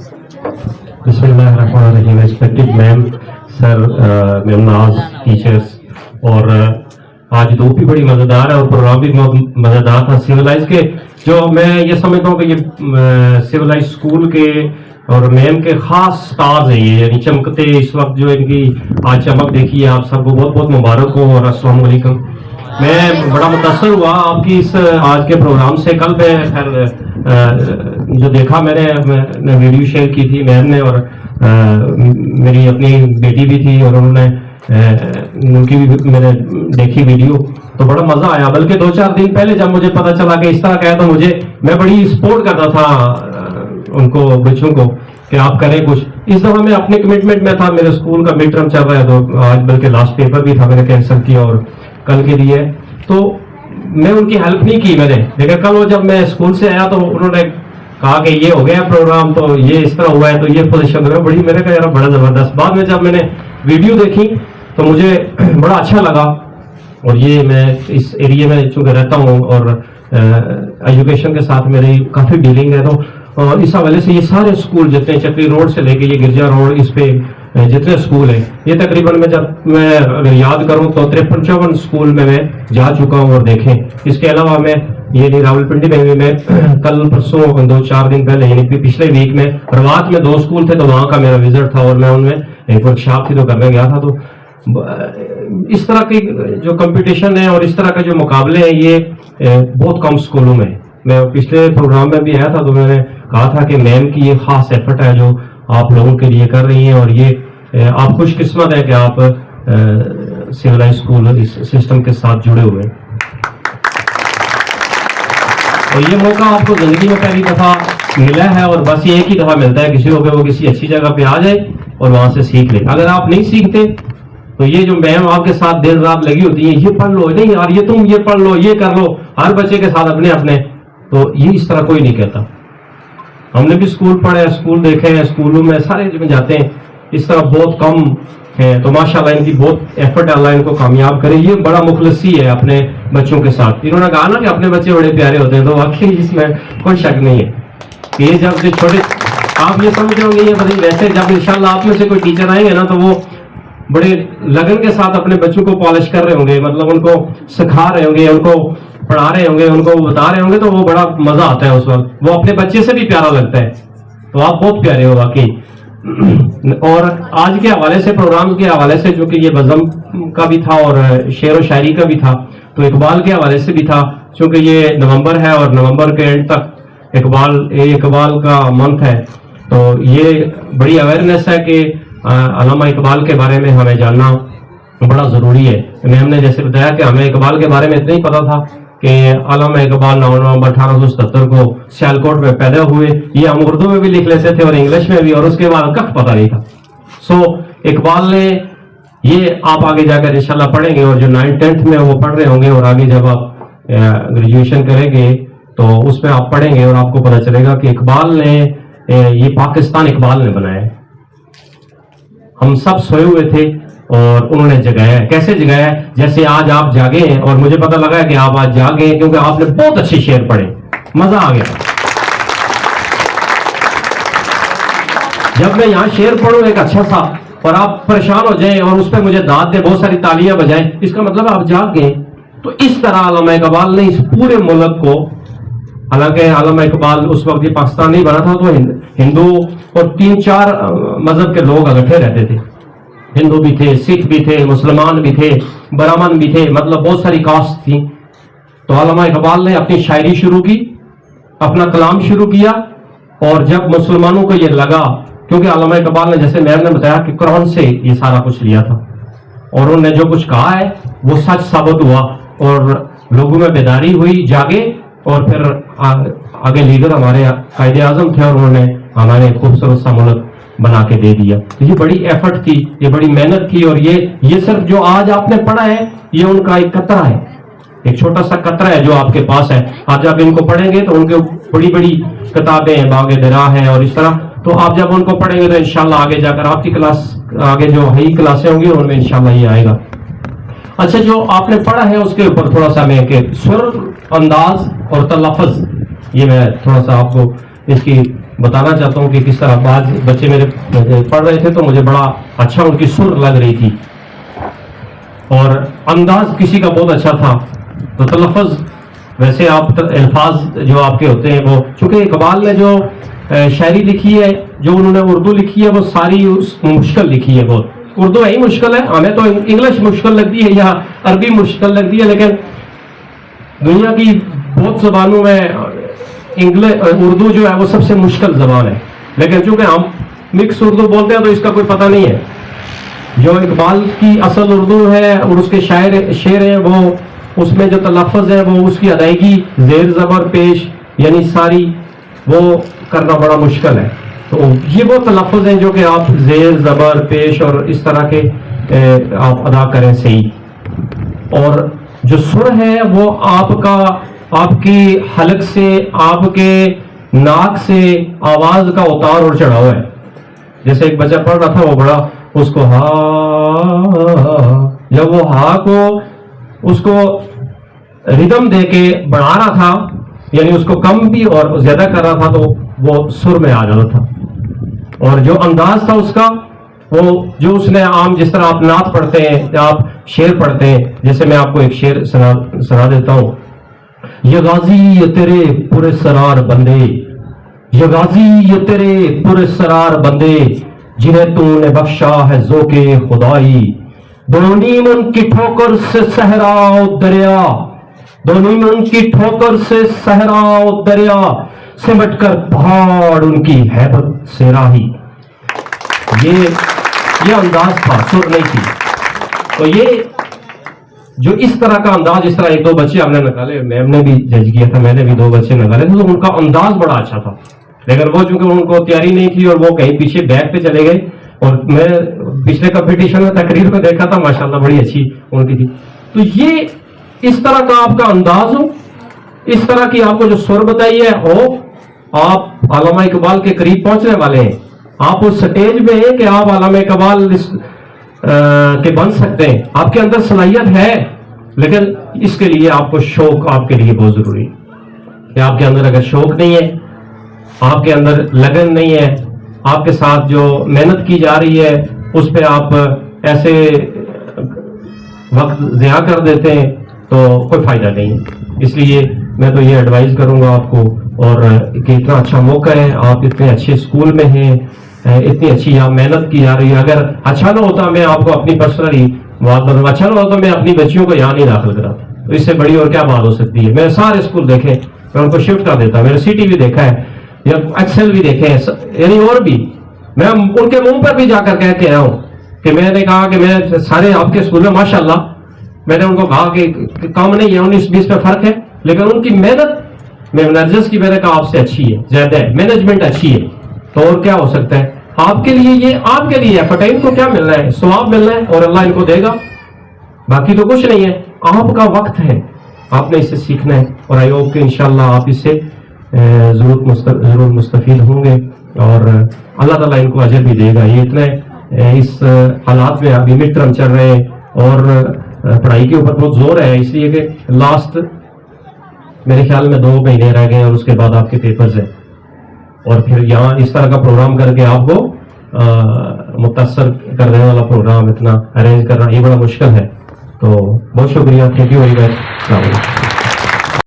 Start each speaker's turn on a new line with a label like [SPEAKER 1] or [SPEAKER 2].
[SPEAKER 1] बिस्मिल्लाहिर्रहमानिर्रहीम। Respected ma'am, sir, मेमनाज, teachers, और आज धूप भी बड़ी मज़ेदार है और प्रोग्राम भी बहुत मज़ेदार था। सिविलाइज के जो मैं ये समझता हूँ कि ये सिविलाइज स्कूल के और मैम के ख़ास स्टार्स हैं, ये यानी चमकते इस वक्त जो इनकी आज चमक देखी है, आप सबको बहुत बहुत मुबारक हो और अस्सलाम वालेकुम। मैं बड़ा मुतासर हुआ आपकी इस आज के प्रोग्राम से। कल मैं खैर जो देखा मैंने वीडियो शेयर की थी मैम ने, और मेरी अपनी बेटी भी थी और उन्होंने उनकी भी मैंने देखी वीडियो, तो बड़ा मज़ा आया। बल्कि 2-4 दिन पहले जब मुझे पता चला कि इस तरह का है तो मैं बड़ी सपोर्ट करता था उनको, बच्चों को, कि आप करें कुछ। इस दफ़ा मैं अपने कमिटमेंट में था, मेरे स्कूल का मिड टर्म चल रहा है तो आज बल्कि लास्ट पेपर भी था, मैंने कैंसिल किया और कल के लिए तो मैं उनकी हेल्प नहीं की मैंने। लेकिन कल वो जब मैं स्कूल से आया तो उन्होंने कहा कि ये हो गया प्रोग्राम, तो ये इस तरह हुआ है, तो ये पोजीशन में बड़ी, मेरे का यार बड़ा ज़बरदस्त। बाद में जब मैंने वीडियो देखी तो मुझे बड़ा अच्छा लगा। और ये मैं इस एरिया में चूँकि रहता हूँ और एजुकेशन के साथ मेरी काफ़ी डीलिंग है, तो इस हवाले से ये सारे स्कूल जितने चक्री रोड से लेके ये गिरजा रोड, इस पे जितने स्कूल हैं, ये तकरीबन मैं अगर याद करूं तो 53-54 स्कूल में मैं जा चुका हूं और देखें। इसके अलावा मैं ये रावलपिंडी में भी मैं कल परसों 2-4 दिन पहले यानी पिछले वीक में रवात में 2 स्कूल थे, तो वहाँ का मेरा विजिट था और मैं उनमें एक वर्कशॉप थी तो करने गया था। तो इस तरह की जो कंपटीशन है और इस तरह के जो मुकाबले हैं ये बहुत कम स्कूलों में। मैं पिछले प्रोग्राम में भी आया था तो मैंने कहा था कि मैम की ये खास एफर्ट है जो आप लोगों के लिए कर रही हैं, और ये आप खुशकिस्मत है कि आप सिविलाइज स्कूल इस सिस्टम के साथ जुड़े हुए हैं। और ये मौका आपको जिंदगी में पहली दफ़ा मिला है और बस ये एक ही दफ़ा मिलता है किसी को कि वो किसी अच्छी जगह पे आ जाए और वहाँ से सीख ले। अगर आप नहीं सीखते तो ये जो मैम आपके साथ दिन रात लगी होती है, ये पढ़ लो, नहीं यार ये तुम ये पढ़ लो, ये कर लो, हर बच्चे के साथ अपने अपने, तो ये इस तरह कोई नहीं कहता। हमने भी स्कूल पढ़े, स्कूल देखे हैं, स्कूलों में सारे जगह जाते हैं, इस तरह बहुत कम है। तो माशाल्लाह इनकी बहुत एफर्ट, अल्लाह इनको कामयाब करे। ये बड़ा मुखलसी है अपने बच्चों के साथ। इन्होंने कहा ना कि अपने बच्चे बड़े प्यारे होते हैं, तो वाकई इसमें कोई शक नहीं है। ये जब से छोटे आप ये समझ होंगे, ये बताइए वैसे जब इंशाल्लाह आप में से कोई टीचर आएंगे ना तो वो बड़े लगन के साथ अपने बच्चों को पॉलिश कर रहे होंगे, मतलब उनको सिखा रहे होंगे, उनको पढ़ा रहे होंगे, उनको बता रहे होंगे, तो वो बड़ा मजा आता है उस वक्त, वो अपने बच्चे से भी प्यारा लगता है। तो आप बहुत प्यारे हो वाकई। और आज के हवाले से, प्रोग्राम के हवाले से, जो कि ये बज़म का भी था और शेर व शायरी का भी था, तो इकबाल के हवाले से भी था, क्योंकि ये नवंबर है और नवंबर के एंड तक इकबाल का मंथ है, तो ये बड़ी अवेयरनेस है कि अल्लामा इकबाल के बारे में हमें जानना बड़ा ज़रूरी है। मैम ने जैसे बताया कि हमें इकबाल के बारे में इतना ही पता था कि अल्लामा इकबाल 9 नवंबर 1877 को सियालकोट में पैदा हुए। ये हम उर्दू में भी लिख लेते थे और इंग्लिश में भी, और उसके बाद कख पता नहीं था। इकबाल ने ये आप आगे जाकर इंशाल्लाह पढ़ेंगे, और जो 9th-10th में वो पढ़ रहे होंगे और आगे जब आप ग्रेजुएशन करेंगे तो उसमें आप पढ़ेंगे और आपको पता चलेगा कि इकबाल ने ये पाकिस्तान इकबाल ने बनाया है। हम सब सोए हुए थे और उन्होंने जगाया है। कैसे जगाया है? जैसे आज आप जागे हैं, और मुझे पता लगा है कि आप आज जागे हैं क्योंकि आपने बहुत अच्छे शेर पढ़े, मजा आ गया। जब मैं यहाँ शेर पढ़ूं एक अच्छा सा और आप परेशान हो जाएं और उस पर मुझे दाद दे, बहुत सारी तालियां बजाएं, इसका मतलब आप जाग गए। तो इस तरह अल्लामा इकबाल ने इस पूरे मुल्क को, हालांकि अल्लामा इकबाल उस वक्त ये पाकिस्तान नहीं बना था, तो हिंदू और 3-4 मजहब के लोग इकट्ठे रहते थे। हिंदू भी थे, सिख भी थे, मुसलमान भी थे, ब्राह्मण भी थे, मतलब बहुत सारी कास्ट थी। तो अल्लामा इकबाल ने अपनी शायरी शुरू की, अपना कलाम शुरू किया, और जब मुसलमानों को ये लगा, क्योंकि अल्लामा इकबाल ने जैसे मैम ने बताया कि कुरान से ये सारा कुछ लिया था, और उन्होंने जो कुछ कहा है वो सच साबित हुआ और लोगों में बेदारी हुई, जागे, और फिर आगे लीडर हमारे कायदे आजम थे और उन्होंने हमारे खूबसूरत सा मुल्क बना के दे दिया। तो ये बड़ी एफर्ट थी, ये बड़ी मेहनत थी, और ये सिर्फ जो आज आपने पढ़ा है ये उनका एक कतरा है, एक छोटा सा कतरा है जो आपके पास है। आज आप इनको पढ़ेंगे तो उनके बड़ी बड़ी किताबें हैं, बागे दरा है और इस तरह, तो आप जब उनको पढ़ेंगे तो इंशाल्लाह आगे जाकर आपकी क्लास, आगे जो हाई क्लासें होंगी उनमें इंशाल्लाह ये आएगा। अच्छा, जो आपने पढ़ा है उसके ऊपर थोड़ा सा मैं कि सुर, अंदाज और तलफ़्ज़, ये मैं थोड़ा सा आपको इसकी بتانا چاہتا ہوں کہ کس طرح آج بچے میرے پڑھ رہے تھے تو مجھے بڑا اچھا ان کی سر لگ رہی تھی اور انداز کسی کا بہت اچھا تھا. تو تلفظ ویسے آپ الفاظ جو آپ کے ہوتے ہیں وہ چونکہ اقبال نے جو شاعری لکھی ہے جو انہوں نے اردو لکھی ہے وہ ساری مشکل لکھی ہے. بہت اردو ہے ہی مشکل ہے, ہمیں تو انگلش مشکل لگتی ہے یا عربی مشکل لگتی ہے, لیکن دنیا کی بہت زبانوں میں اردو جو ہے وہ سب سے مشکل زبان ہے. لیکن چونکہ ہم مکس اردو بولتے ہیں تو اس کا کوئی پتہ نہیں ہے. جو اقبال کی اصل اردو ہے اور اس کے شعر ہیں وہ اس میں جو تلفظ ہے وہ اس کی ادائیگی زیر زبر پیش یعنی ساری وہ کرنا بڑا مشکل ہے. تو یہ وہ تلفظ ہیں جو کہ آپ زیر زبر پیش اور اس طرح کے آپ ادا کریں صحیح. اور جو سر ہے وہ آپ کی حلق سے آپ کے ناک سے آواز کا اتار اور چڑھاؤ ہے. جیسے ایک بچہ پڑھ رہا تھا وہ بڑا اس کو جب وہ کو اس کو ردم دے کے بڑھا رہا تھا یعنی اس کو کم بھی اور زیادہ کر رہا تھا تو وہ سر میں آ جاتا تھا. اور جو انداز تھا اس کا وہ جو اس نے عام جس طرح آپ نعت پڑھتے ہیں یا آپ شعر پڑھتے ہیں, جیسے میں آپ کو ایک شعر سنا دیتا ہوں. یہ غازی یہ تیرے پورے سرار بندے, یہ غازی یہ تیرے پورے سرار بندے جنہیں تو نے بخشا ہے ذوق خدائی. دونوں نیم ان کی ٹھوکر سے صحرا و دریا, دونوں نیم ان کی ٹھوکر سے صحرا و دریا سمٹ کر پہاڑ ان کی ہیبت سے راہی. یہ انداز تھا, سر نہیں تھی. تو یہ جو اس طرح کا انداز, اس طرح ایک دو بچے ہم نے نکالے, میم نے بھی جج کیا تھا, میں نے بھی دو بچے نکالے تھے, تو ان کا انداز بڑا اچھا تھا. لیکن وہ چونکہ ان کو تیاری نہیں تھی اور وہ کہیں پیچھے بیک پہ چلے گئے. اور میں پچھلے کمپٹیشن میں تقریر کو دیکھا تھا, ماشاءاللہ بڑی اچھی ان کی تھی. تو یہ اس طرح کا آپ کا انداز ہو, اس طرح کی آپ کو جو سر بتائی ہے ہو, آپ علامہ اقبال کے قریب پہنچنے والے ہیں. آپ اس سٹیج میں ہیں کہ آپ علامہ اقبال کے بن سکتے ہیں. آپ کے اندر صلاحیت ہے, لیکن اس کے لیے آپ کو شوق آپ کے لیے بہت ضروری ہے. کہ آپ کے اندر اگر شوق نہیں ہے, آپ کے اندر لگن نہیں ہے, آپ کے ساتھ جو محنت کی جا رہی ہے اس پہ آپ ایسے وقت ضیاع کر دیتے ہیں تو کوئی فائدہ نہیں. اس لیے میں تو یہ ایڈوائز کروں گا آپ کو, اور کہ اتنا اچھا موقع ہے, آپ اتنے اچھے اسکول میں ہیں, اتنی اچھی یہاں محنت کی جا رہی ہے. اگر اچھا نہ ہوتا میں آپ کو اپنی پرسنلی بات کروں, اچھا نہ ہوتا میں اپنی بچیوں کو یہاں نہیں داخل کراتا. تو اس سے بڑی اور کیا بات ہو سکتی ہے. میں سارے اسکول دیکھے, میں ان کو شفٹ کر دیتا. میں نے سی ٹی بھی دیکھا ہے یا ایکسل بھی دیکھے ہیں, یعنی اور بھی میں ان کے منہ پر بھی جا کر کہہ کے آیا ہوں کہ میں نے کہا کہ میں سارے آپ کے اسکول میں ماشاءاللہ, میں نے ان کو کہا کہ کام نہیں ہے, 19-20 پہ فرق ہے, لیکن ان کی محنت میں نرجس کی میں نے کہا آپ سے اچھی ہے, زیادہ ہے, مینجمنٹ اچھی ہے. تو اور کیا ہو سکتا ہے آپ کے لیے, یہ آپ کے لیے ہے. ان کو کیا ملنا ہے, ثواب ملنا ہے اور اللہ ان کو دے گا, باقی تو کچھ نہیں ہے. آپ کا وقت ہے, آپ نے اس سے سیکھنا ہے, اور آئی ہوپ کہ انشاءاللہ آپ اس سے ضرور مستفید ہوں گے, اور اللہ تعالیٰ ان کو اجر بھی دے گا. یہ اتنے اس حالات میں ابھی مڈ ٹرم چل رہے ہیں اور پڑھائی کے اوپر بہت زور ہے, اس لیے کہ لاسٹ میرے خیال میں 2 مہینے رہ گئے اور اس کے بعد آپ کے پیپرز ہیں, اور پھر یہاں اس طرح کا پروگرام کر کے آپ کو متاثر کرنے والا پروگرام اتنا ارینج کرنا یہ بڑا مشکل ہے. تو بہت شکریہ, تھینک یو ویری مچ.